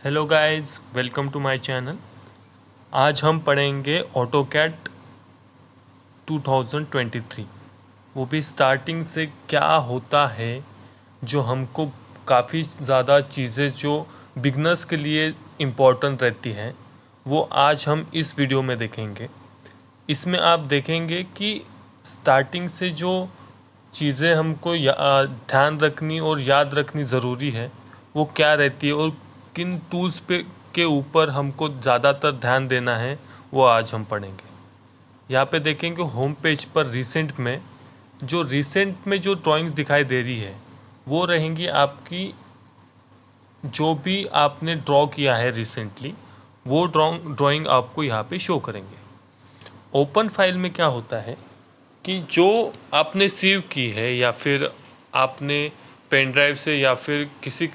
Hello guys, welcome to my channel. आज हम पढ़ेंगे ऑटोकैड 2023। वो भी स्टार्टिंग से क्या होता है, जो हमको काफ़ी ज़्यादा चीज़ें जो बिगनर्स के लिए इम्पोर्टेंट रहती हैं, वो आज हम इस वीडियो में देखेंगे। इसमें आप देखेंगे कि स्टार्टिंग से जो चीज़ें हमको ध्यान रखनी और याद रखनी ज़रूरी है वो क्या रहती है, और किन टूल्स पे के ऊपर हमको ज़्यादातर ध्यान देना है, वो आज हम पढ़ेंगे। यहाँ पे देखेंगे होम पेज पर रिसेंट में जो ड्राइंग्स दिखाई दे रही है वो रहेंगी आपकी, जो भी आपने ड्रॉ किया है रिसेंटली, वो ड्राइंग आपको यहाँ पे शो करेंगे। ओपन फाइल में क्या होता है कि जो आपने सेव की है या फिर आपने पेन ड्राइव से या फिर किसी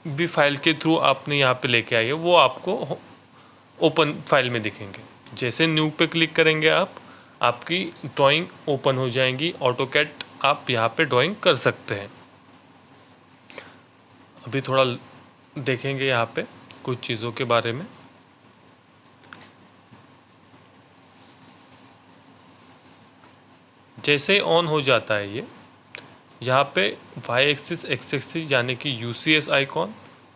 भी फाइल के थ्रू आपने यहाँ पे लेके आई है, वो आपको ओपन फाइल में दिखेंगे। जैसे न्यू पे क्लिक करेंगे आपकी ड्राइंग ओपन हो जाएंगी। ऑटोकैड आप यहाँ पे ड्राइंग कर सकते हैं। अभी थोड़ा देखेंगे यहाँ पे कुछ चीज़ों के बारे में। जैसे ही ऑन हो जाता है ये, यहाँ पे वाई एक्सिस एक्स एक्सिस यानी कि यूसीएस आइकॉन,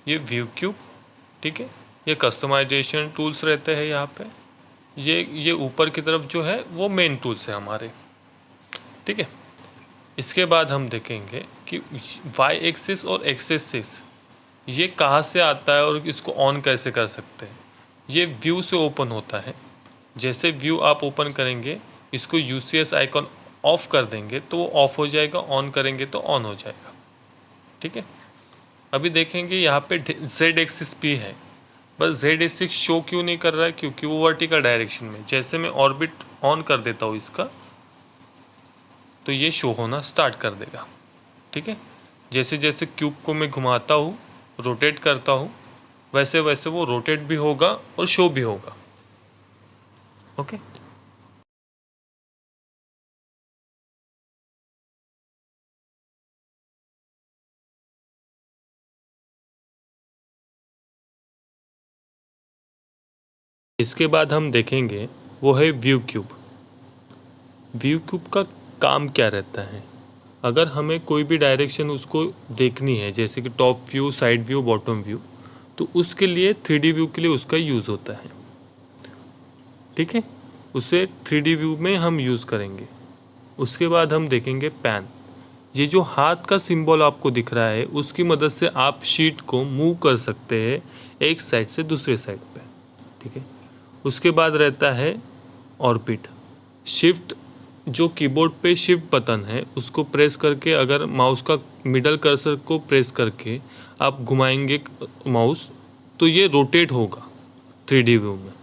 ये व्यू क्यूब, ठीक है, ये कस्टमाइजेशन टूल्स रहते हैं यहाँ पे। ये ऊपर की तरफ जो है वो मेन टूल्स है हमारे, ठीक है। इसके बाद हम देखेंगे कि वाई एक्सिस और एक्स एक्सिस ये कहाँ से आता है और इसको ऑन कैसे कर सकते हैं। ये व्यू से ओपन होता है। जैसे व्यू आप ओपन करेंगे, इसको यूसीएस आइकॉन ऑफ कर देंगे तो वो ऑफ हो जाएगा, ऑन करेंगे तो ऑन हो जाएगा, ठीक है। अभी देखेंगे यहाँ पे जेड एक्सिस भी है, बस जेड एक्सिस शो क्यों नहीं कर रहा है, क्योंकि वो वर्टिकल डायरेक्शन में। जैसे मैं ऑर्बिट ऑन कर देता हूँ इसका, तो ये शो होना स्टार्ट कर देगा, ठीक है। जैसे जैसे क्यूब को मैं घुमाता हूँ, रोटेट करता हूँ, वैसे वैसे वो रोटेट भी होगा और शो भी होगा, ओके। इसके बाद हम देखेंगे वो है व्यू क्यूब। व्यू क्यूब का काम क्या रहता है, अगर हमें कोई भी डायरेक्शन उसको देखनी है, जैसे कि top view, side view, bottom view, तो उसके लिए 3D व्यू के लिए उसका यूज़ होता है, ठीक है। उसे 3D व्यू में हम यूज़ करेंगे। उसके बाद हम देखेंगे पैन। ये जो हाथ का सिंबल आपको दिख रहा है, उसकी मदद से आप शीट को मूव कर सकते हैं एक साइड से दूसरे साइड पे, ठीक है। उसके बाद रहता है ऑर्बिट। शिफ्ट, जो कीबोर्ड पे शिफ्ट बटन है उसको प्रेस करके, अगर माउस का मिडल कर्सर को प्रेस करके आप घुमाएंगे माउस, तो ये रोटेट होगा 3D व्यू में।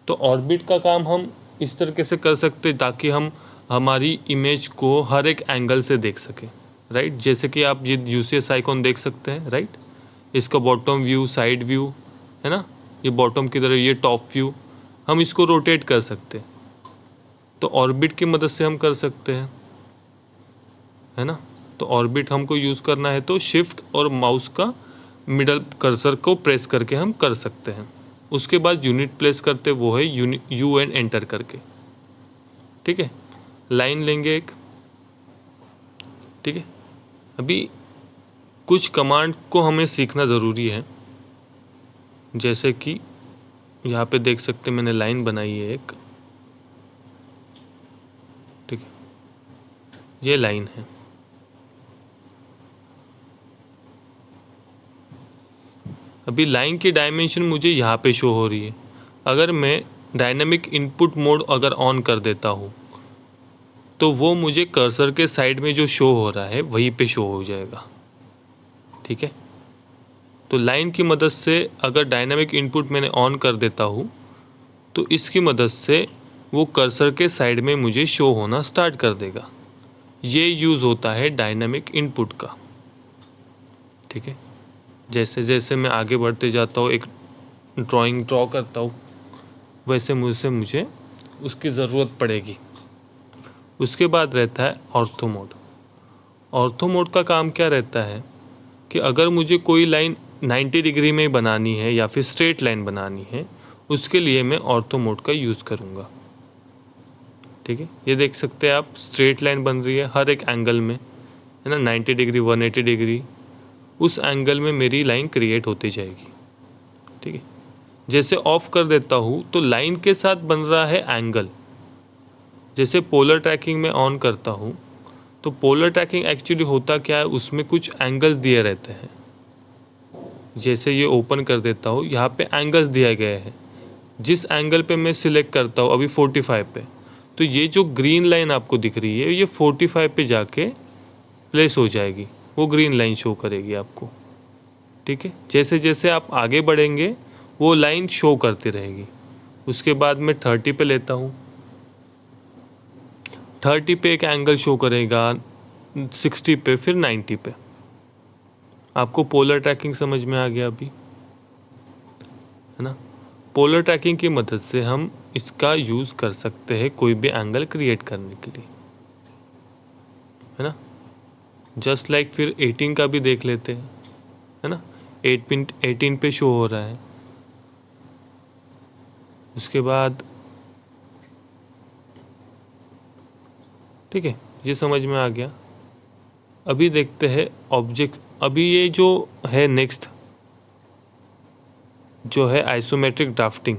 तो ऑर्बिट का काम हम इस तरीके से कर सकते हैं ताकि हम हमारी इमेज को हर एक एंगल से देख सकें, राइट। जैसे कि आप ये यूसीएस आइकॉन देख सकते हैं, राइट। इसका बॉटम व्यू, साइड व्यू है ना, ये बॉटम की तरफ, ये टॉप व्यू, हम इसको रोटेट कर सकते हैं। तो ऑर्बिट की मदद से हम कर सकते हैं, है ना। तो ऑर्बिट हमको यूज़ करना है तो शिफ्ट और माउस का मिडल कर्सर को प्रेस करके हम कर सकते हैं। उसके बाद यूनिट प्लेस करते, वो है यू एंड एंटर करके, ठीक है। लाइन लेंगे एक, ठीक है। अभी कुछ कमांड को हमें सीखना ज़रूरी है, जैसे कि यहाँ पे देख सकते मैंने लाइन बनाई है एक, ठीक है, ये लाइन है। अभी लाइन की डायमेंशन मुझे यहाँ पे शो हो रही है। अगर मैं डायनामिक इनपुट मोड अगर ऑन कर देता हूँ, तो वो मुझे कर्सर के साइड में जो शो हो रहा है वहीं पे शो हो जाएगा, ठीक है। तो लाइन की मदद से अगर डायनामिक इनपुट मैंने ऑन कर देता हूँ, तो इसकी मदद से वो कर्सर के साइड में मुझे शो होना स्टार्ट कर देगा। ये यूज़ होता है डायनामिक इनपुट का, ठीक है। जैसे जैसे मैं आगे बढ़ते जाता हूँ, एक ड्राइंग ड्रॉ करता हूँ, वैसे मुझे उसकी ज़रूरत पड़ेगी। उसके बाद रहता है ऑर्थो मोड। ऑर्थो मोड का काम क्या रहता है कि अगर मुझे कोई लाइन 90 डिग्री में बनानी है या फिर स्ट्रेट लाइन बनानी है, उसके लिए मैं ऑर्थो मोड का यूज़ करूँगा। ठीक है, ये देख सकते हैं आप, स्ट्रेट लाइन बन रही है हर एक एंगल में, है ना, 90 डिग्री, 180 डिग्री, उस एंगल में मेरी लाइन क्रिएट होती जाएगी। ठीक है, जैसे ऑफ कर देता हूँ तो लाइन के साथ बन रहा है एंगल। जैसे पोलर ट्रैकिंग में ऑन करता हूँ तो पोलर ट्रैकिंग एक्चुअली होता क्या है, उसमें कुछ एंगल्स दिए रहते हैं। जैसे ये ओपन कर देता हूँ, यहाँ पे एंगल्स दिया गया है। जिस एंगल पे मैं सिलेक्ट करता हूँ अभी 45 पे, तो ये जो ग्रीन लाइन आपको दिख रही है ये 45 पे जाके प्लेस हो जाएगी, वो ग्रीन लाइन शो करेगी आपको। ठीक है, जैसे जैसे आप आगे बढ़ेंगे वो लाइन शो करती रहेगी। उसके बाद मैं 30 पे लेता हूँ, 30 पे एक एंगल शो करेगा, 60 पे, फिर 90 पे। आपको पोलर ट्रैकिंग समझ में आ गया अभी, है ना। पोलर ट्रैकिंग की मदद से हम इसका यूज़ कर सकते हैं कोई भी एंगल क्रिएट करने के लिए, है ना। जस्ट लाइक फिर 18 का भी देख लेते हैं, है ना। 18 पे शो हो रहा है। उसके बाद ठीक है, ये समझ में आ गया। अभी देखते हैं ऑब्जेक्ट। अभी ये जो है नेक्स्ट जो है आइसोमेट्रिक ड्राफ्टिंग,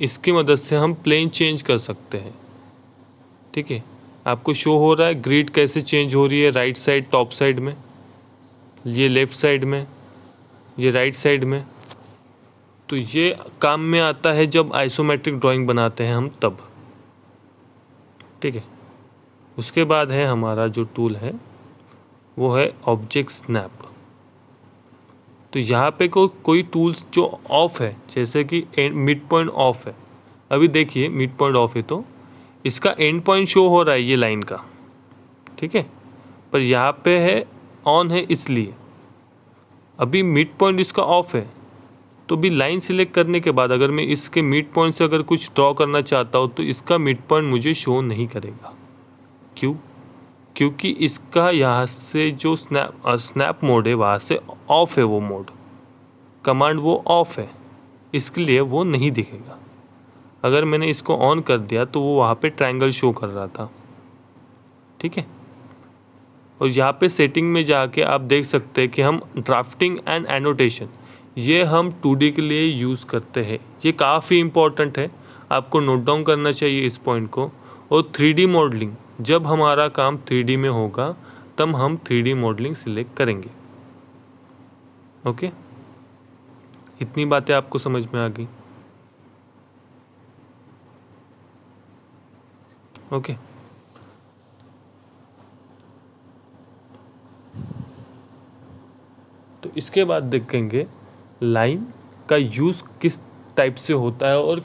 इसकी मदद से हम प्लेन चेंज कर सकते हैं। ठीक है, आपको शो हो रहा है ग्रिड कैसे चेंज हो रही है, राइट साइड टॉप साइड में, ये लेफ़्ट साइड में, ये राइट साइड में। तो ये काम में आता है जब आइसोमेट्रिक ड्राइंग बनाते हैं हम तब। ठीक है, उसके बाद है हमारा जो टूल है वो है ऑब्जेक्ट स्नैप। तो यहाँ पे कोई टूल्स जो ऑफ है, जैसे कि मिड पॉइंट ऑफ है, अभी देखिए मिड पॉइंट ऑफ है तो इसका एंड पॉइंट शो हो रहा है ये लाइन का। ठीक है, पर यहाँ पे है ऑन है, इसलिए अभी मिड पॉइंट इसका ऑफ है। तो भी लाइन सिलेक्ट करने के बाद अगर मैं इसके मिड पॉइंट से अगर कुछ ड्रॉ करना चाहता हूँ तो इसका मिड पॉइंट मुझे शो नहीं करेगा। क्यों? क्योंकि इसका यहाँ से जो स्नैप मोड है वहाँ से ऑफ है, वो मोड कमांड वो ऑफ है, इसके लिए वो नहीं दिखेगा। अगर मैंने इसको ऑन कर दिया तो वो वहाँ पे ट्रायंगल शो कर रहा था। ठीक है, और यहाँ पे सेटिंग में जाके आप देख सकते हैं कि हम ड्राफ्टिंग एंड एनोटेशन ये हम 2D के लिए यूज़ करते हैं। ये काफ़ी इम्पोर्टेंट है, आपको नोट डाउन करना चाहिए इस पॉइंट को। और 3D मॉडलिंग, जब हमारा काम 3D में होगा तब हम 3D मॉडलिंग सिलेक्ट करेंगे। ओके, इतनी बातें आपको समझ में आ गई। ओके, तो इसके बाद देखेंगे लाइन का यूज़ किस टाइप से होता है और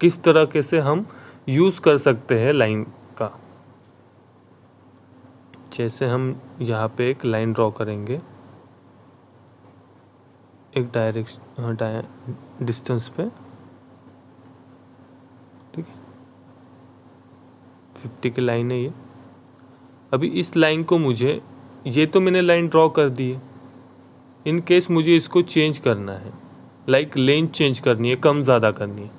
किस तरह के से हम यूज़ कर सकते हैं लाइन का। जैसे हम यहाँ पे एक लाइन ड्रॉ करेंगे एक डिस्टेंस पे। ठीक है, 50 की लाइन है ये। अभी इस लाइन को मुझे, ये तो मैंने लाइन ड्रॉ कर दी है, इन केस मुझे इसको चेंज करना है, लाइक लेंथ चेंज करनी है, कम ज़्यादा करनी है,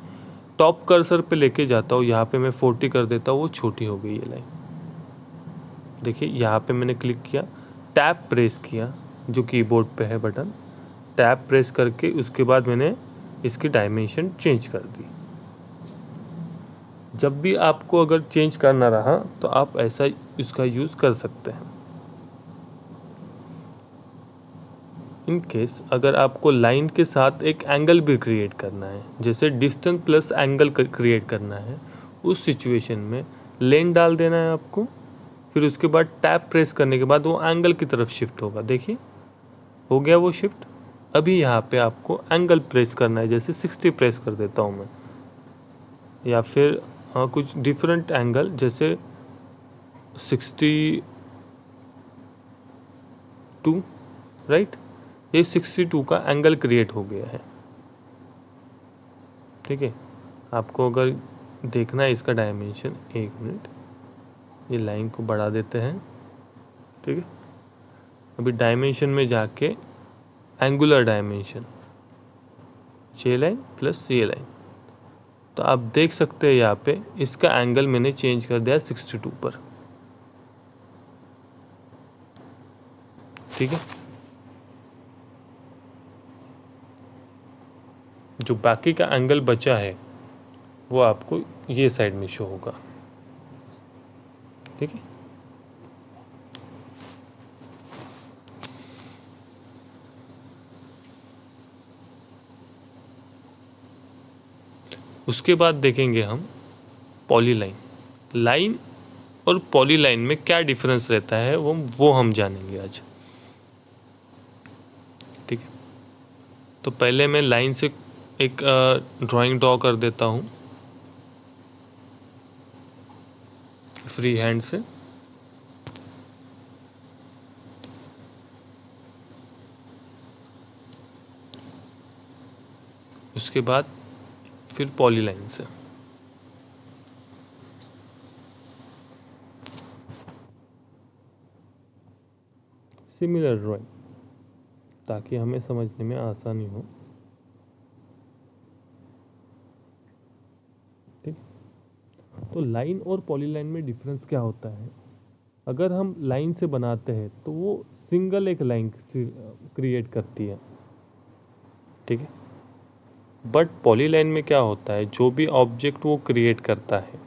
टॉप कर्सर पे लेके जाता हूँ, यहाँ पे मैं 40 कर देता हूँ, वो छोटी हो गई ये लाइन। देखिए यहाँ पे मैंने क्लिक किया, टैब प्रेस किया, जो कीबोर्ड पे है बटन, टैब प्रेस करके उसके बाद मैंने इसकी डायमेंशन चेंज कर दी। जब भी आपको अगर चेंज करना रहा तो आप ऐसा इसका यूज़ कर सकते हैं। इन केस अगर आपको लाइन के साथ एक एंगल भी क्रिएट करना है, जैसे डिस्टेंस प्लस एंगल क्रिएट करना है, उस सिचुएशन में लेन डाल देना है आपको। फिर उसके बाद टैब प्रेस करने के बाद वो एंगल की तरफ शिफ्ट होगा। देखिए हो गया वो शिफ्ट। अभी यहाँ पे आपको एंगल प्रेस करना है, जैसे 60 प्रेस कर देता हूँ मैं, या फिर कुछ डिफरेंट एंगल, जैसे 62, राइट। ये 62 का एंगल क्रिएट हो गया है। ठीक है, आपको अगर देखना है इसका डायमेंशन, 1 मिनट, ये लाइन को बढ़ा देते हैं। ठीक है, अभी डायमेंशन में जाके एंगुलर डायमेंशन ये लाइन प्लस ये लाइन, तो आप देख सकते हैं यहाँ पे इसका एंगल मैंने चेंज कर दिया 62 पर। ठीक है, जो बाकी का एंगल बचा है वो आपको ये साइड में शो होगा। ठीक है, उसके बाद देखेंगे हम पॉलीलाइन। लाइन और पॉलीलाइन में क्या डिफरेंस रहता है वो हम जानेंगे आज। ठीक है, तो पहले मैं लाइन से एक ड्राइंग ड्रॉ कर देता हूँ फ्री हैंड से। उसके बाद फिर पॉलीलाइन से। सिमिलर ड्राइंग, ताकि हमें समझने में आसानी हो। ठीक, तो लाइन और पॉलीलाइन में डिफरेंस क्या होता है? अगर हम लाइन से बनाते हैं तो वो सिंगल एक लाइन क्रिएट करती है। ठीक है, बट पॉलीलाइन में क्या होता है, जो भी ऑब्जेक्ट वो क्रिएट करता है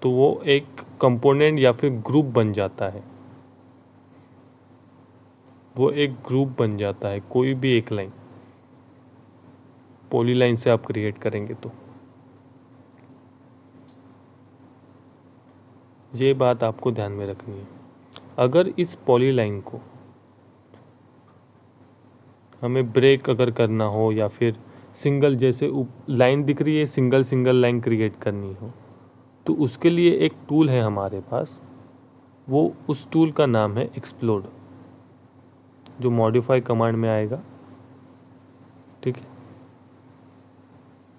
तो वो एक कंपोनेंट या फिर ग्रुप बन जाता है। वो एक ग्रुप बन जाता है, कोई भी एक लाइन पॉलीलाइन से आप क्रिएट करेंगे तो। ये बात आपको ध्यान में रखनी है। अगर इस पॉलीलाइन को हमें ब्रेक अगर करना हो या फिर सिंगल, जैसे लाइन दिख रही है सिंगल सिंगल लाइन क्रिएट करनी हो, तो उसके लिए एक टूल है हमारे पास। वो उस टूल का नाम है एक्सप्लोड, जो मॉडिफाई कमांड में आएगा। ठीक है,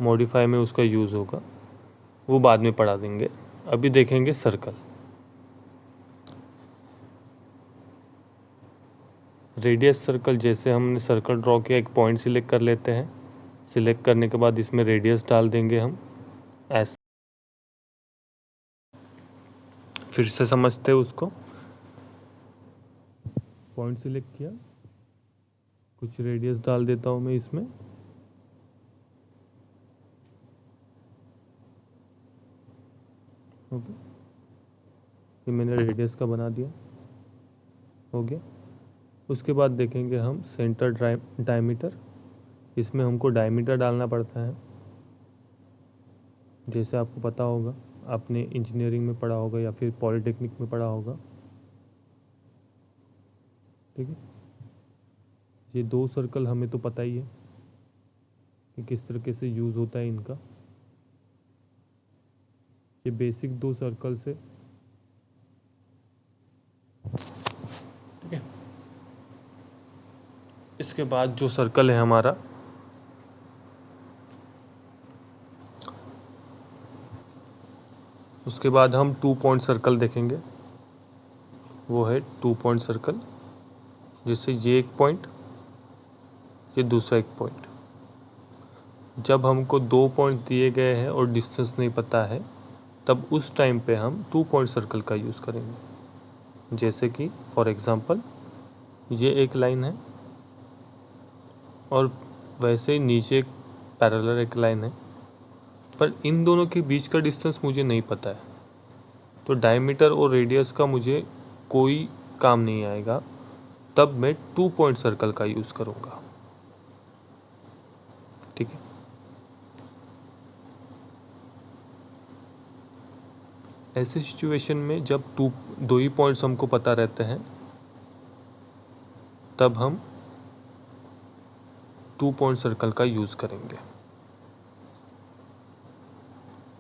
मॉडिफाई में उसका यूज़ होगा, वो बाद में पढ़ा देंगे। अभी देखेंगे सर्कल। रेडियस सर्कल, जैसे हमने सर्कल ड्रॉ किया, एक पॉइंट सिलेक्ट कर लेते हैं। सिलेक्ट करने के बाद इसमें रेडियस डाल देंगे हम ऐसे। फिर से समझते हैं उसको। पॉइंट सिलेक्ट किया, कुछ रेडियस डाल देता हूँ मैं इसमें। ओके, ये मैंने रेडियस का बना दिया, हो गया। उसके बाद देखेंगे हम सेंटर डायमीटर। इसमें हमको डायमीटर डालना पड़ता है, जैसे आपको पता होगा, आपने इंजीनियरिंग में पढ़ा होगा या फिर पॉलिटेक्निक में पढ़ा होगा। ठीक है, ये दो सर्कल हमें तो पता ही है कि किस तरीके से यूज़ होता है इनका। ये बेसिक दो सर्कल से। ठीक है, इसके बाद जो सर्कल है हमारा, उसके बाद हम 2 पॉइंट सर्कल देखेंगे। वो है 2 पॉइंट सर्कल, जैसे ये एक पॉइंट, ये दूसरा एक पॉइंट। जब हमको 2 पॉइंट दिए गए हैं और डिस्टेंस नहीं पता है, तब उस टाइम पे हम 2 पॉइंट सर्कल का यूज़ करेंगे। जैसे कि फॉर एग्ज़ाम्पल ये एक लाइन है और वैसे ही नीचे एक पैरेलल एक लाइन है, पर इन दोनों के बीच का डिस्टेंस मुझे नहीं पता है, तो डायमीटर और रेडियस का मुझे कोई काम नहीं आएगा। तब मैं 2 पॉइंट सर्कल का यूज़ करूँगा। ठीक है, ऐसे सिचुएशन में जब दो ही पॉइंट्स हमको पता रहते हैं, तब हम 2 पॉइंट सर्कल का यूज़ करेंगे।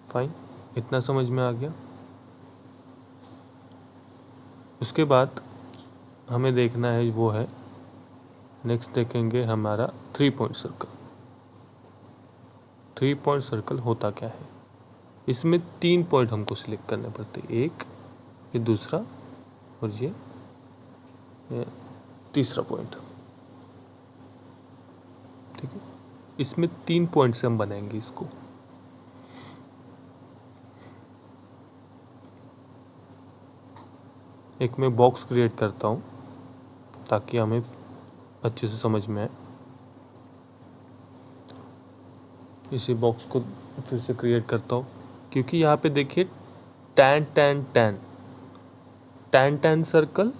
फाइन, इतना समझ में आ गया। उसके बाद हमें देखना है, वो है नेक्स्ट देखेंगे हमारा 3 पॉइंट सर्कल। 3 पॉइंट सर्कल होता क्या है? इसमें 3 पॉइंट हमको सिलेक्ट करने पड़ते हैं, एक, ये दूसरा और ये तीसरा पॉइंट। इसमें 3 पॉइंट से हम बनाएंगे इसको। एक मैं बॉक्स क्रिएट करता हूँ ताकि हमें अच्छे से समझ में आए। इसी बॉक्स को फिर से क्रिएट करता हूँ, क्योंकि यहाँ पे देखिए tan tan tan tan tan circle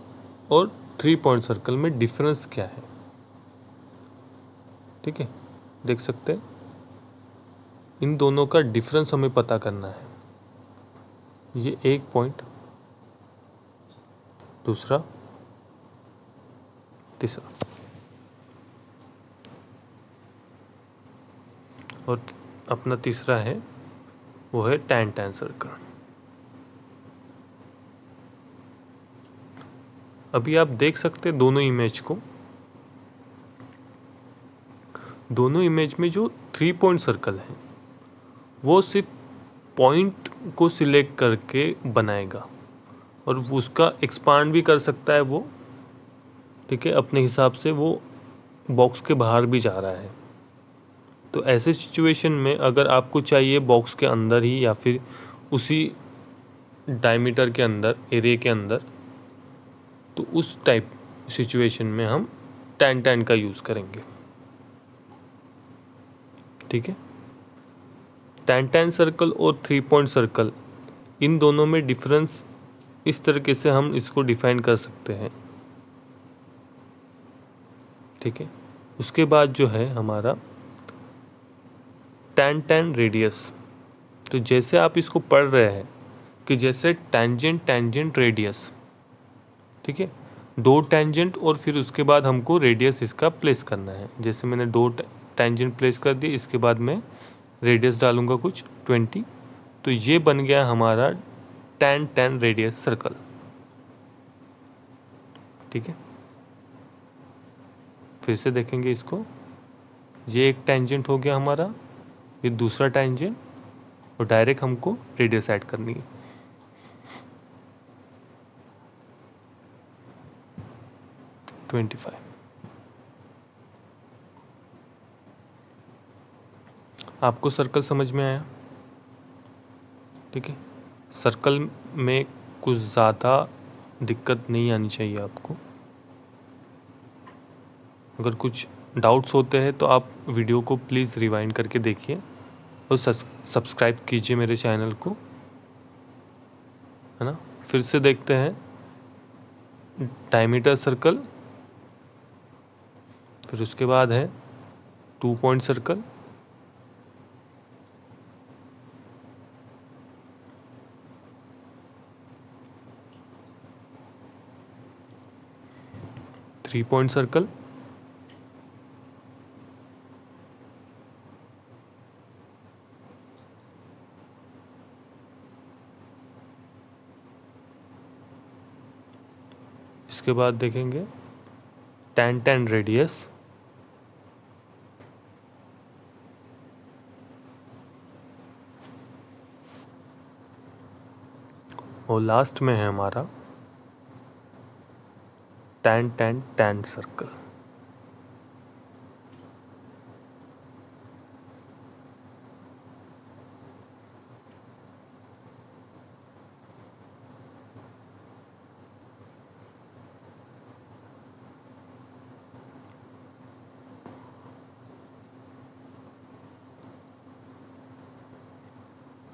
और 3 पॉइंट सर्कल में डिफरेंस क्या है, ठीक है, देख सकते हैं। इन दोनों का डिफरेंस हमें पता करना है। ये एक पॉइंट, दूसरा, तीसरा, और अपना तीसरा है वो है टैन टैन सर्कल। अभी आप देख सकते हैं दोनों इमेज को। दोनों इमेज में जो 3 पॉइंट सर्कल है वो सिर्फ पॉइंट को सिलेक्ट करके बनाएगा और उसका एक्सपांड भी कर सकता है वो, ठीक है, अपने हिसाब से वो बॉक्स के बाहर भी जा रहा है। तो ऐसे सिचुएशन में अगर आपको चाहिए बॉक्स के अंदर ही या फिर उसी डायमीटर के अंदर, एरिया के अंदर, तो उस टाइप सिचुएशन में हम टैन टैन का यूज़ करेंगे, ठीक है। टैन टैन सर्कल और 3 पॉइंट सर्कल, इन दोनों में डिफरेंस इस तरीके से हम इसको डिफाइन कर सकते हैं, ठीक है। उसके बाद जो है हमारा टैन टैन रेडियस। तो जैसे आप इसको पढ़ रहे हैं कि जैसे टैंजेंट टैंजेंट रेडियस, ठीक है, 2 टैंजेंट और फिर उसके बाद हमको रेडियस इसका प्लेस करना है। जैसे मैंने 2 टैंजेंट प्लेस कर दिए, इसके बाद मैं रेडियस डालूंगा कुछ 20, तो ये बन गया हमारा टैन टैन रेडियस सर्कल, ठीक है। फिर से देखेंगे इसको, ये एक टैंजेंट हो गया हमारा, ये दूसरा टैंजेंट, और डायरेक्ट हमको रेडियस ऐड करनी है। आपको सर्कल समझ में आया, ठीक है। सर्कल में कुछ ज़्यादा दिक्कत नहीं आनी चाहिए आपको। अगर कुछ डाउट्स होते हैं तो आप वीडियो को प्लीज़ रिवाइंड करके देखिए और सब्सक्राइब कीजिए मेरे चैनल को, है ना। फिर से देखते हैं डायमीटर सर्कल, फिर उसके बाद है 2 point circle, three point circle, इसके बाद देखेंगे टैन टैन रेडियस, और लास्ट में है हमारा टैन टैन टैन सर्कल।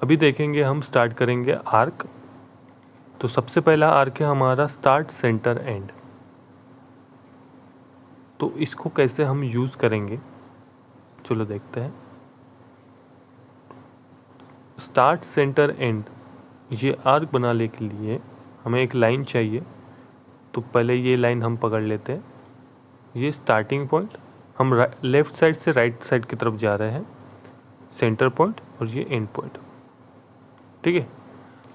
अभी देखेंगे हम, स्टार्ट करेंगे आर्क। तो सबसे पहला आर्क है हमारा स्टार्ट सेंटर एंड। तो इसको कैसे हम यूज़ करेंगे, चलो देखते हैं। स्टार्ट सेंटर एंड, ये आर्क बनाने के लिए हमें एक लाइन चाहिए। तो पहले ये लाइन हम पकड़ लेते हैं। ये स्टार्टिंग पॉइंट, हम लेफ़्ट साइड से राइट साइड की तरफ जा रहे हैं, सेंटर पॉइंट, और ये एंड पॉइंट, ठीक है।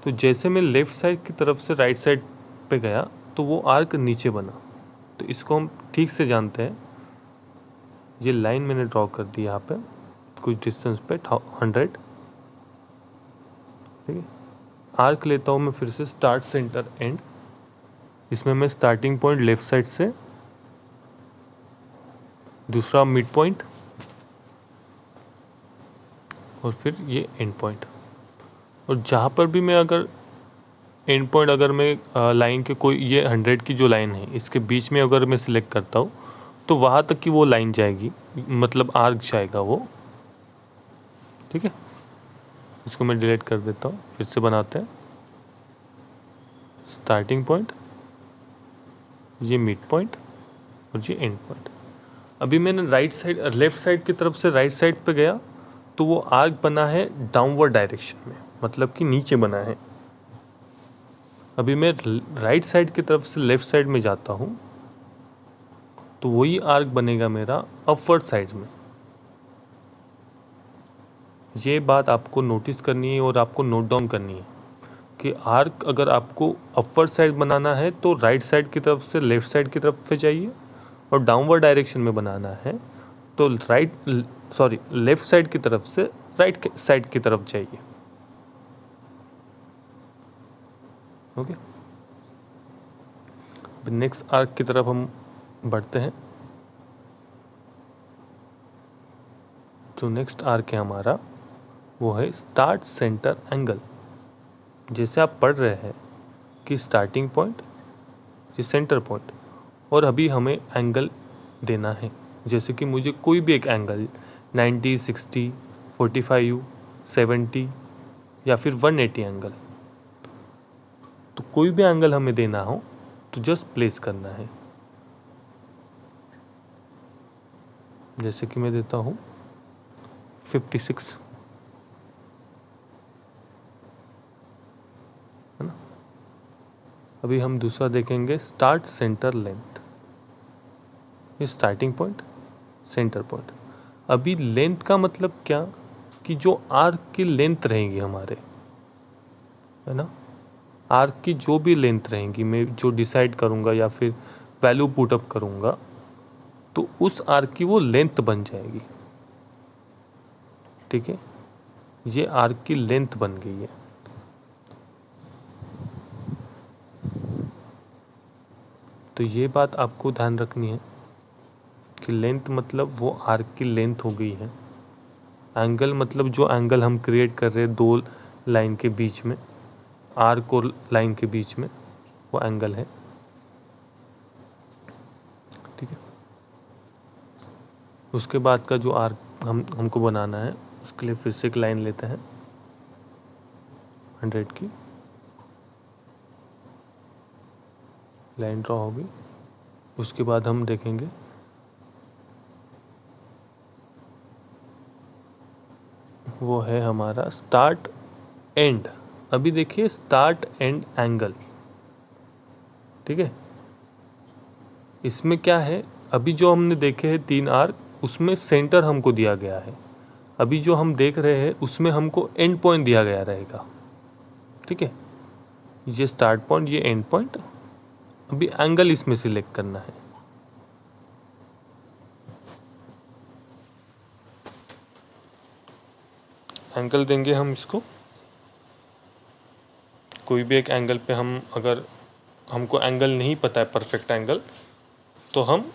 तो जैसे मैं लेफ़्ट साइड की तरफ से राइट साइड पे गया तो वो आर्क नीचे बना। तो इसको हम ठीक से जानते हैं। ये लाइन मैंने ड्रॉ कर दी यहाँ पे कुछ डिस्टेंस पे 100, ठीक है। आर्क लेता हूँ मैं फिर से स्टार्ट सेंटर एंड। इसमें मैं स्टार्टिंग पॉइंट लेफ़्ट साइड से, दूसरा मिड पॉइंट, और फिर ये एंड पॉइंट। और जहाँ पर भी मैं अगर एंड पॉइंट, अगर मैं लाइन के कोई ये 100 की जो लाइन है इसके बीच में अगर मैं सिलेक्ट करता हूँ तो वहाँ तक की वो लाइन जाएगी, मतलब आर्क जाएगा वो। ठीक है, इसको मैं डिलीट कर देता हूँ, फिर से बनाते हैं। स्टार्टिंग पॉइंट, ये मिड पॉइंट और ये एंड पॉइंट। अभी मैंने लेफ़्ट साइड की तरफ से राइट साइड पे गया तो वो आर्क बना है डाउनवर्ड डायरेक्शन में, मतलब कि नीचे बना है। अभी मैं राइट साइड की तरफ से लेफ़्ट साइड में जाता हूँ तो वही आर्क बनेगा मेरा अपवर्ड साइड में। ये बात आपको नोटिस करनी है और आपको नोट डाउन करनी है कि आर्क अगर आपको अपवर्ड साइड बनाना है तो राइट साइड की तरफ से लेफ़्ट साइड की तरफ पे जाइए, और डाउनवर्ड डायरेक्शन में बनाना है तो लेफ़्ट साइड की तरफ से राइट साइड की तरफ जाइए। ओके, नेक्स्ट आर्क की तरफ हम बढ़ते हैं। जो नेक्स्ट आर्क है हमारा वो है स्टार्ट सेंटर एंगल। जैसे आप पढ़ रहे हैं कि स्टार्टिंग पॉइंट, ये सेंटर पॉइंट, और अभी हमें एंगल देना है। जैसे कि मुझे कोई भी एक एंगल 90, 60, 45, 70 या फिर 180 एंगल, तो कोई भी एंगल हमें देना हो तो जस्ट प्लेस करना है। जैसे कि मैं देता हूँ 56, है ना। अभी हम दूसरा देखेंगे स्टार्ट सेंटर लेंथ। ये स्टार्टिंग पॉइंट, सेंटर पॉइंट। अभी लेंथ का मतलब क्या, कि जो आर्क की लेंथ रहेगी हमारे, है ना, आर्क की जो भी लेंथ रहेंगी मैं जो डिसाइड करूँगा या फिर वैल्यू पुटअप करूँगा तो उस आर्क की वो लेंथ बन जाएगी। ठीक है, ये आर्क की लेंथ बन गई है। तो ये बात आपको ध्यान रखनी है कि लेंथ मतलब वो आर्क की लेंथ हो गई है। एंगल मतलब जो एंगल हम क्रिएट कर रहे हैं दो लाइन के बीच में, आर्क और लाइन के बीच में, वो एंगल है। ठीक है, उसके बाद का जो आर्क हमको बनाना है उसके लिए फिर से एक लाइन लेते हैं 100 की। लाइन ड्रॉ होगी, उसके बाद हम देखेंगे वो है हमारा स्टार्ट एंड। अभी देखिए स्टार्ट एंड एंगल। ठीक है, इसमें क्या है, अभी जो हमने देखे हैं 3 आर्क उसमें सेंटर हमको दिया गया है। अभी जो हम देख रहे हैं उसमें हमको एंड पॉइंट दिया गया रहेगा। ठीक है, ये स्टार्ट पॉइंट, ये एंड पॉइंट। अभी एंगल इसमें सिलेक्ट करना है। एंगल देंगे हम इसको, कोई भी एक एंगल पे हम, अगर हमको एंगल नहीं पता है परफेक्ट एंगल, तो हम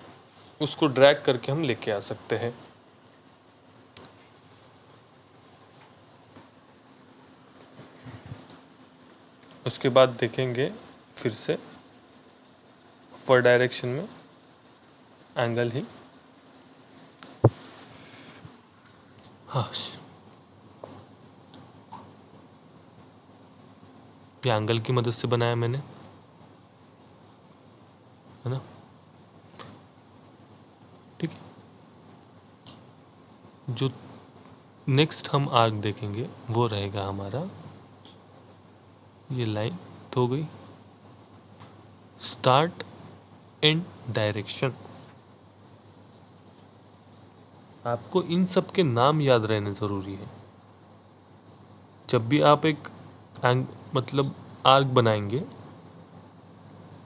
उसको ड्रैग करके हम लेके आ सकते हैं। उसके बाद देखेंगे फिर से फॉर डायरेक्शन में एंगल ही। हाँ, ये एंगल की मदद से बनाया मैंने, है ना। ठीक है, जो नेक्स्ट हम आर्क देखेंगे वो रहेगा हमारा, ये लाइन तो हो गई स्टार्ट एंड डायरेक्शन। आपको इन सब के नाम याद रहने ज़रूरी है। जब भी आप एक मतलब आर्क बनाएंगे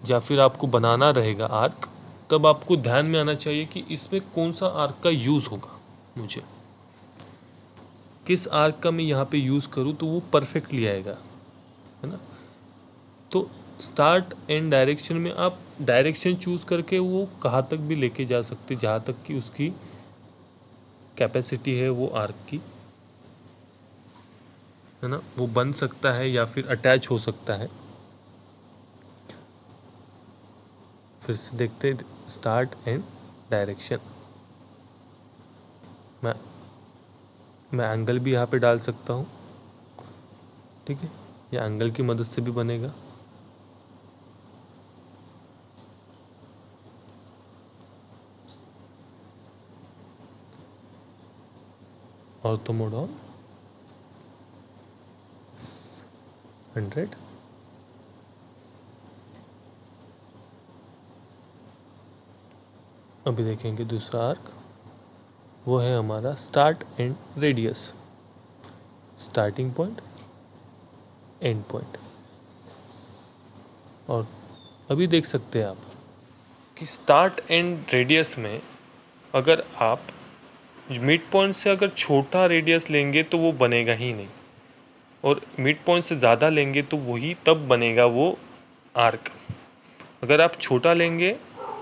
या फिर आपको बनाना रहेगा आर्क, तब आपको ध्यान में आना चाहिए कि इसमें कौन सा आर्क का यूज़ होगा, मुझे किस आर्क का मैं यहाँ पे यूज़ करूँ तो वो परफेक्टली आएगा, है ना। तो स्टार्ट एंड डायरेक्शन में आप डायरेक्शन चूज़ करके वो कहाँ तक भी लेके जा सकते, जहाँ तक कि उसकी कैपेसिटी है वो आर्क की। है ना, वो बन सकता है या फिर अटैच हो सकता है। फिर से देखते हैं स्टार्ट एंड डायरेक्शन। मैं मैं एंगल भी यहाँ पे डाल सकता हूँ, ठीक है, या एंगल की मदद से भी बनेगा। Ortho mode on 100। अभी देखेंगे दूसरा आर्क, वो है हमारा start and radius, starting point, and point. और अभी देख सकते हैं आप कि स्टार्ट एंड रेडियस में अगर आप मिड पॉइंट से अगर छोटा रेडियस लेंगे तो वो बनेगा ही नहीं, और मिड पॉइंट से ज़्यादा लेंगे तो वही तब बनेगा वो आर्क। अगर आप छोटा लेंगे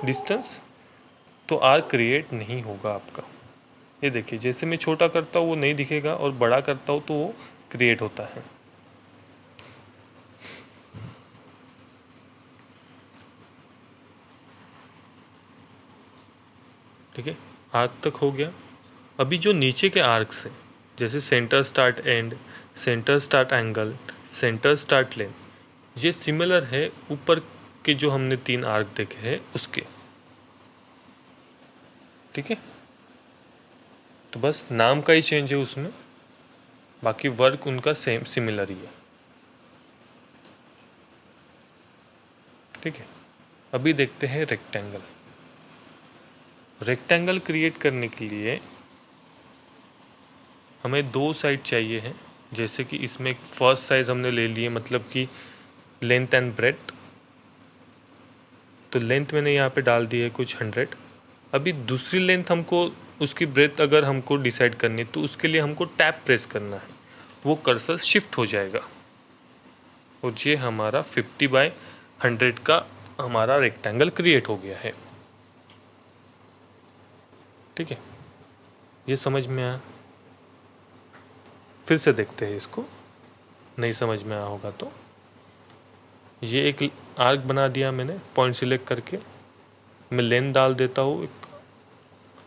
डिस्टेंस तो आर्क क्रिएट नहीं होगा आपका। ये देखिए, जैसे मैं छोटा करता हूँ वो नहीं दिखेगा, और बड़ा करता हूँ तो वो क्रिएट होता है। ठीक है, आर्क तक हो गया। अभी जो नीचे के आर्क्स हैं, जैसे centre start and, centre start angle, centre start length, ये सिमिलर है ऊपर के जो हमने 3 आर्क देखे हैं उसके। ठीक है, तो बस नाम का ही चेंज है उसमें, बाकी वर्क उनका सेम सिमिलर ही है। ठीक है, अभी देखते हैं रेक्टेंगल। रेक्टेंगल क्रिएट करने के लिए हमें 2 साइड चाहिए हैं। जैसे कि इसमें फर्स्ट साइज हमने ले लिए, मतलब कि लेंथ एंड ब्रेथ। तो लेंथ मैंने यहाँ पे डाल दी है कुछ 100। अभी दूसरी लेंथ हमको, उसकी ब्रेथ अगर हमको डिसाइड करनी है तो उसके लिए हमको टैप प्रेस करना है, वो कर्सर शिफ्ट हो जाएगा, और ये हमारा 50/100 का हमारा रेक्टेंगल क्रिएट हो गया है। ठीक है, ये समझ में आया? फिर से देखते हैं इसको, नहीं समझ में आया होगा तो। ये एक आर्क बना दिया मैंने पॉइंट सिलेक्ट करके, मैं लेंथ डाल देता हूँ एक।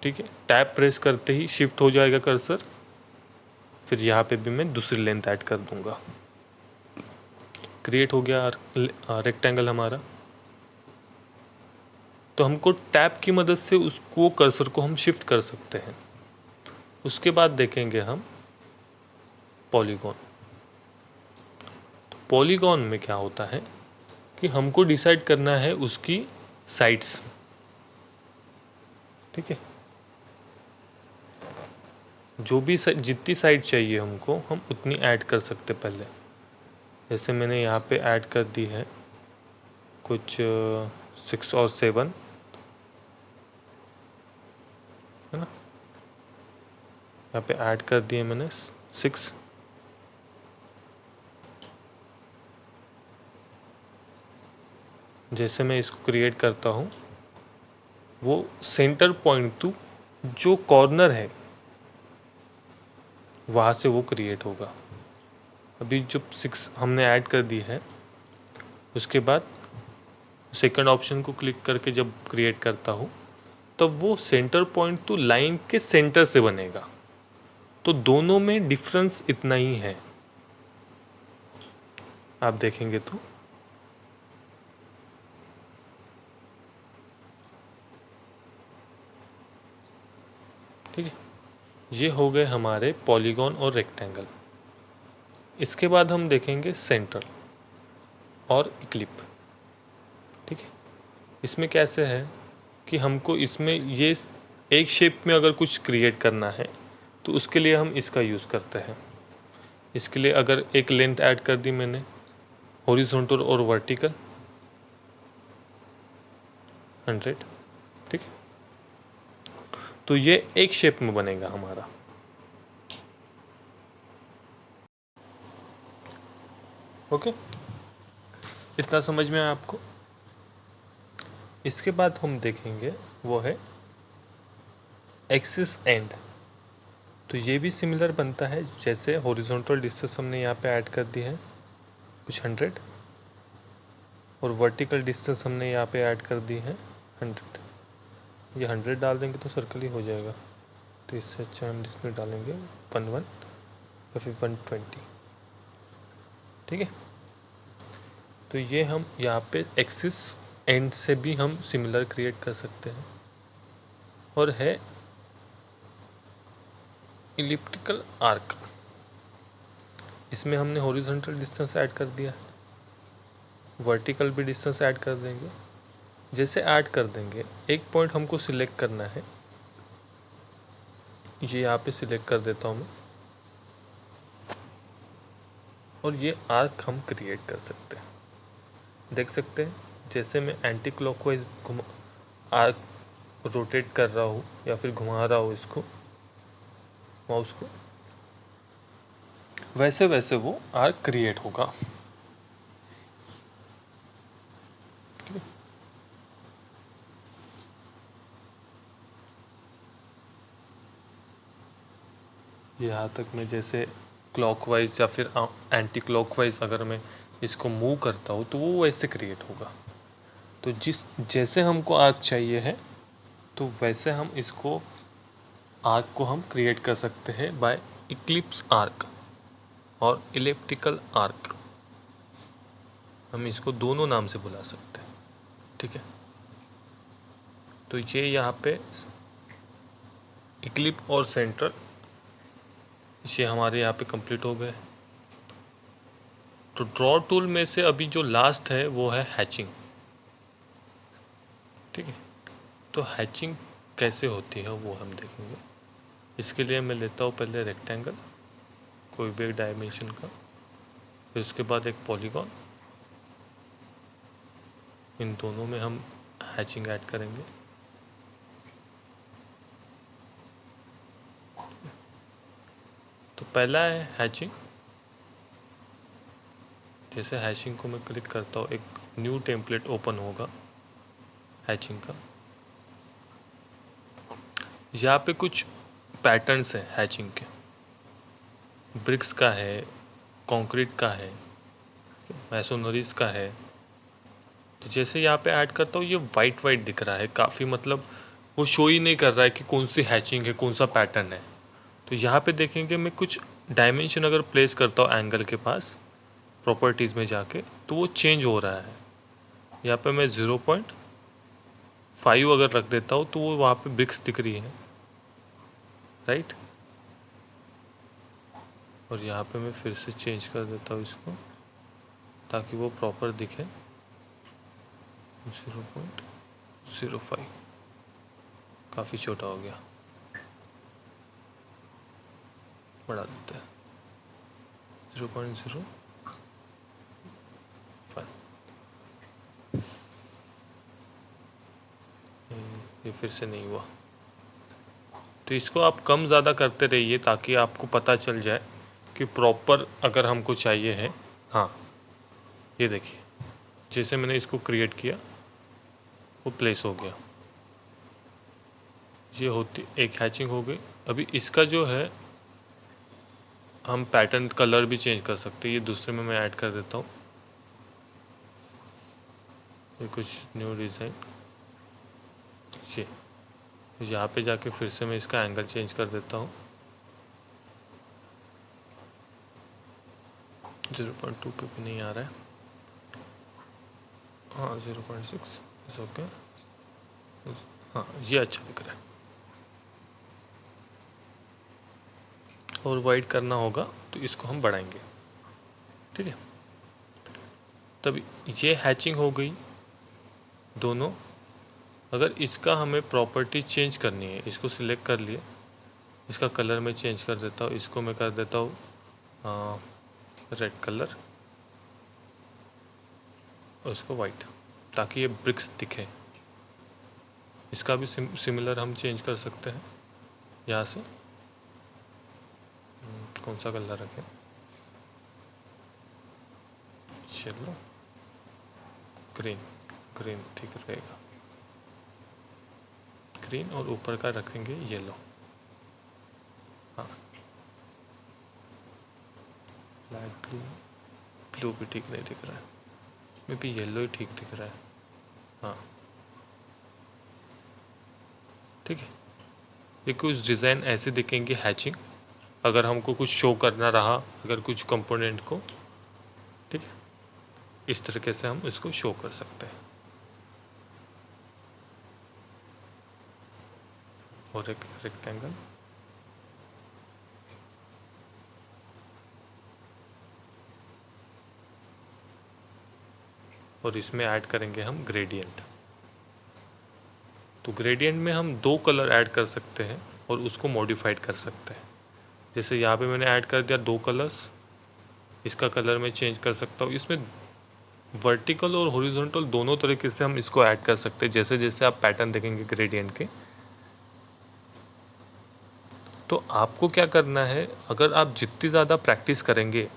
ठीक है, टैप प्रेस करते ही शिफ्ट हो जाएगा कर्सर। फिर यहाँ पे भी मैं दूसरी लेंथ ऐड कर दूंगा, क्रिएट हो गया रेक्टेंगल हमारा। तो हमको टैप की मदद से उसको कर्सर को हम शिफ्ट कर सकते हैं। उसके बाद देखेंगे हम पॉलीगॉन। तो पॉलीगॉन में क्या होता है कि हमको डिसाइड करना है उसकी साइड्स। ठीक है, जो भी जितनी साइड चाहिए हमको हम उतनी ऐड कर सकते पहले। जैसे मैंने यहाँ पे ऐड कर दी है कुछ 6 और 7, है ना। यहाँ पे ऐड कर दिए मैंने 6। जैसे मैं इसको क्रिएट करता हूँ, वो सेंटर पॉइंट टू जो कॉर्नर है वहाँ से वो क्रिएट होगा। अभी जो 6 हमने ऐड कर दी है, उसके बाद सेकंड ऑप्शन को क्लिक करके जब क्रिएट करता हूँ तब वो सेंटर पॉइंट टू लाइन के सेंटर से बनेगा। तो दोनों में डिफरेंस इतना ही है, आप देखेंगे तो। ठीक है, ये हो गए हमारे पॉलीगॉन और रेक्टेंगल। इसके बाद हम देखेंगे सेंटर और इक्लिप। ठीक है, इसमें कैसे है कि हमको इसमें ये एक शेप में अगर कुछ क्रिएट करना है तो उसके लिए हम इसका यूज़ करते हैं। इसके लिए अगर एक लेंथ ऐड कर दी मैंने हॉरिजॉन्टल और वर्टिकल 100। ठीक है, तो ये एक शेप में बनेगा हमारा। ओके, इतना समझ में आया आपको? इसके बाद हम देखेंगे वो है एक्सिस एंड। तो ये भी सिमिलर बनता है, जैसे हॉरिजॉन्टल डिस्टेंस हमने यहाँ पे ऐड कर दी है कुछ 100 और वर्टिकल डिस्टेंस हमने यहाँ पे ऐड कर दी है 100। ये 100 डाल देंगे तो सर्कल ही हो जाएगा, तो इससे अच्छा हम डिस्टेंस डालेंगे 11 या फिर 120। ठीक है, तो ये हम यहाँ पे एक्सिस एंड से भी हम सिमिलर क्रिएट कर सकते हैं। और है इलिप्टिकल आर्क, इसमें हमने हॉरिजॉन्टल डिस्टेंस ऐड कर दिया है, वर्टिकल भी डिस्टेंस ऐड कर देंगे। जैसे ऐड कर देंगे, एक पॉइंट हमको सिलेक्ट करना है, ये यहाँ पे सिलेक्ट कर देता हूँ मैं, और ये आर्क हम क्रिएट कर सकते हैं। देख सकते हैं जैसे मैं एंटी क्लॉकवाइज आर्क रोटेट कर रहा हूँ या फिर घुमा रहा हूँ इसको, माउस को, वैसे वैसे वो आर्क क्रिएट होगा। यहाँ तक मैं जैसे क्लॉकवाइज या फिर एंटी क्लॉकवाइज अगर मैं इसको मूव करता हूँ तो वो वैसे क्रिएट होगा। तो जैसे हमको आर्क चाहिए है तो वैसे हम इसको आर्क को हम क्रिएट कर सकते हैं बाय इक्लिप्स आर्क और इलिप्टिकल आर्क, हम इसको दोनों नाम से बुला सकते हैं। ठीक है, तो ये यहाँ पे इक्लिप और सेंट्रल ये हमारे यहाँ पे कंप्लीट हो गए। तो ड्रॉ टूल में से अभी जो लास्ट है वो है हैचिंग। ठीक है, तो हैचिंग कैसे होती है वो हम देखेंगे। इसके लिए मैं लेता हूँ पहले रेक्टेंगल कोई भी एक डायमेंशन का, फिर उसके बाद एक पॉलीगॉन, इन दोनों में हम हैचिंग ऐड करेंगे। तो पहला है हैचिंग। जैसे हैचिंग को मैं क्लिक करता हूँ, एक न्यू टेम्पलेट ओपन होगा हैचिंग का। यहाँ पे कुछ पैटर्न्स हैं हैचिंग के, ब्रिक्स का है, कंक्रीट का है, मैसोनरीज का है। तो जैसे यहाँ पे ऐड करता हूँ ये वाइट वाइट दिख रहा है काफ़ी, मतलब वो शो ही नहीं कर रहा है कि कौन सी हैचिंग है, कौन सा पैटर्न है। तो यहाँ पे देखेंगे मैं कुछ डायमेंशन अगर प्लेस करता हूँ एंगल के पास प्रॉपर्टीज़ में जाके, तो वो चेंज हो रहा है। यहाँ पे मैं 0.5 अगर रख देता हूँ तो वो वहाँ पे ब्रिक्स दिख रही है, राइट। और यहाँ पे मैं फिर से चेंज कर देता हूँ इसको ताकि वो प्रॉपर दिखे। 0.05 काफ़ी छोटा हो गया, बढ़ा देते हैं 0.05। ये फिर से नहीं हुआ, तो इसको आप कम ज़्यादा करते रहिए ताकि आपको पता चल जाए कि प्रॉपर अगर हमको चाहिए है। हाँ, ये देखिए जैसे मैंने इसको क्रिएट किया वो प्लेस हो गया, ये होती एक हैचिंग हो गई। अभी इसका जो है हम पैटर्न कलर भी चेंज कर सकते हैं, ये दूसरे में मैं ऐड कर देता हूँ, ये कुछ न्यू डिज़ाइन। ये यहाँ पे जाके फिर से मैं इसका एंगल चेंज कर देता हूँ 0.2 पे भी नहीं आ रहा है। हाँ 0.6 इस ओके। हाँ ये अच्छा दिख रहा है। और वाइड करना होगा तो इसको हम बढ़ाएंगे। ठीक है, तब ये हैचिंग हो गई दोनों। अगर इसका हमें प्रॉपर्टी चेंज करनी है, इसको सिलेक्ट कर लिए, इसका कलर मैं चेंज कर देता हूँ, इसको मैं कर देता हूँ रेड कलर और इसको वाइट, ताकि ये ब्रिक्स दिखे। इसका भी सिमिलर हम चेंज कर सकते हैं यहाँ से। कौन सा कलर रखें, चलो ग्रीन, ग्रीन ठीक रहेगा, ग्रीन। और ऊपर का रखेंगे येलो। हाँ, लाइट ब्लू, ब्लू भी ठीक नहीं दिख रहा है, मे बी येलो ही ठीक दिख रहा है। हाँ ठीक है, ये कुछ डिज़ाइन ऐसे दिखेंगे हैचिंग, अगर हमको कुछ शो करना रहा, अगर कुछ कंपोनेंट को, ठीक है, इस तरीके से हम इसको शो कर सकते हैं। और एक रेक्टेंगल, और इसमें ऐड करेंगे हम ग्रेडियंट। तो ग्रेडियंट में हम 2 कलर ऐड कर सकते हैं और उसको मॉडिफाइड कर सकते हैं। जैसे यहाँ पे मैंने ऐड कर दिया 2 कलर्स, इसका कलर मैं चेंज कर सकता हूँ। इसमें वर्टिकल और हॉरिजॉन्टल दोनों तरीके से हम इसको ऐड कर सकते हैं, जैसे जैसे आप पैटर्न देखेंगे ग्रेडियंट के। तो आपको क्या करना है, अगर आप जितनी ज़्यादा प्रैक्टिस करेंगे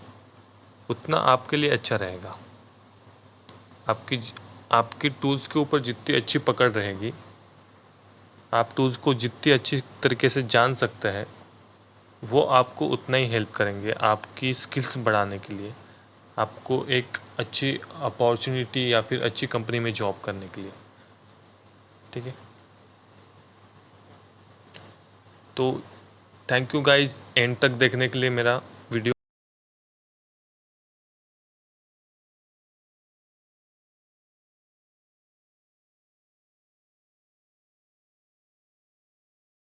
उतना आपके लिए अच्छा रहेगा। आपकी टूल्स के ऊपर जितनी अच्छी पकड़ रहेगी, आप टूल्स को जितनी अच्छी तरीके से जान सकते हैं, वो आपको उतना ही हेल्प करेंगे आपकी स्किल्स बढ़ाने के लिए, आपको एक अच्छी अपॉर्चुनिटी या फिर अच्छी कंपनी में जॉब करने के लिए। ठीक है, तो थैंक यू गाइस एंड तक देखने के लिए मेरा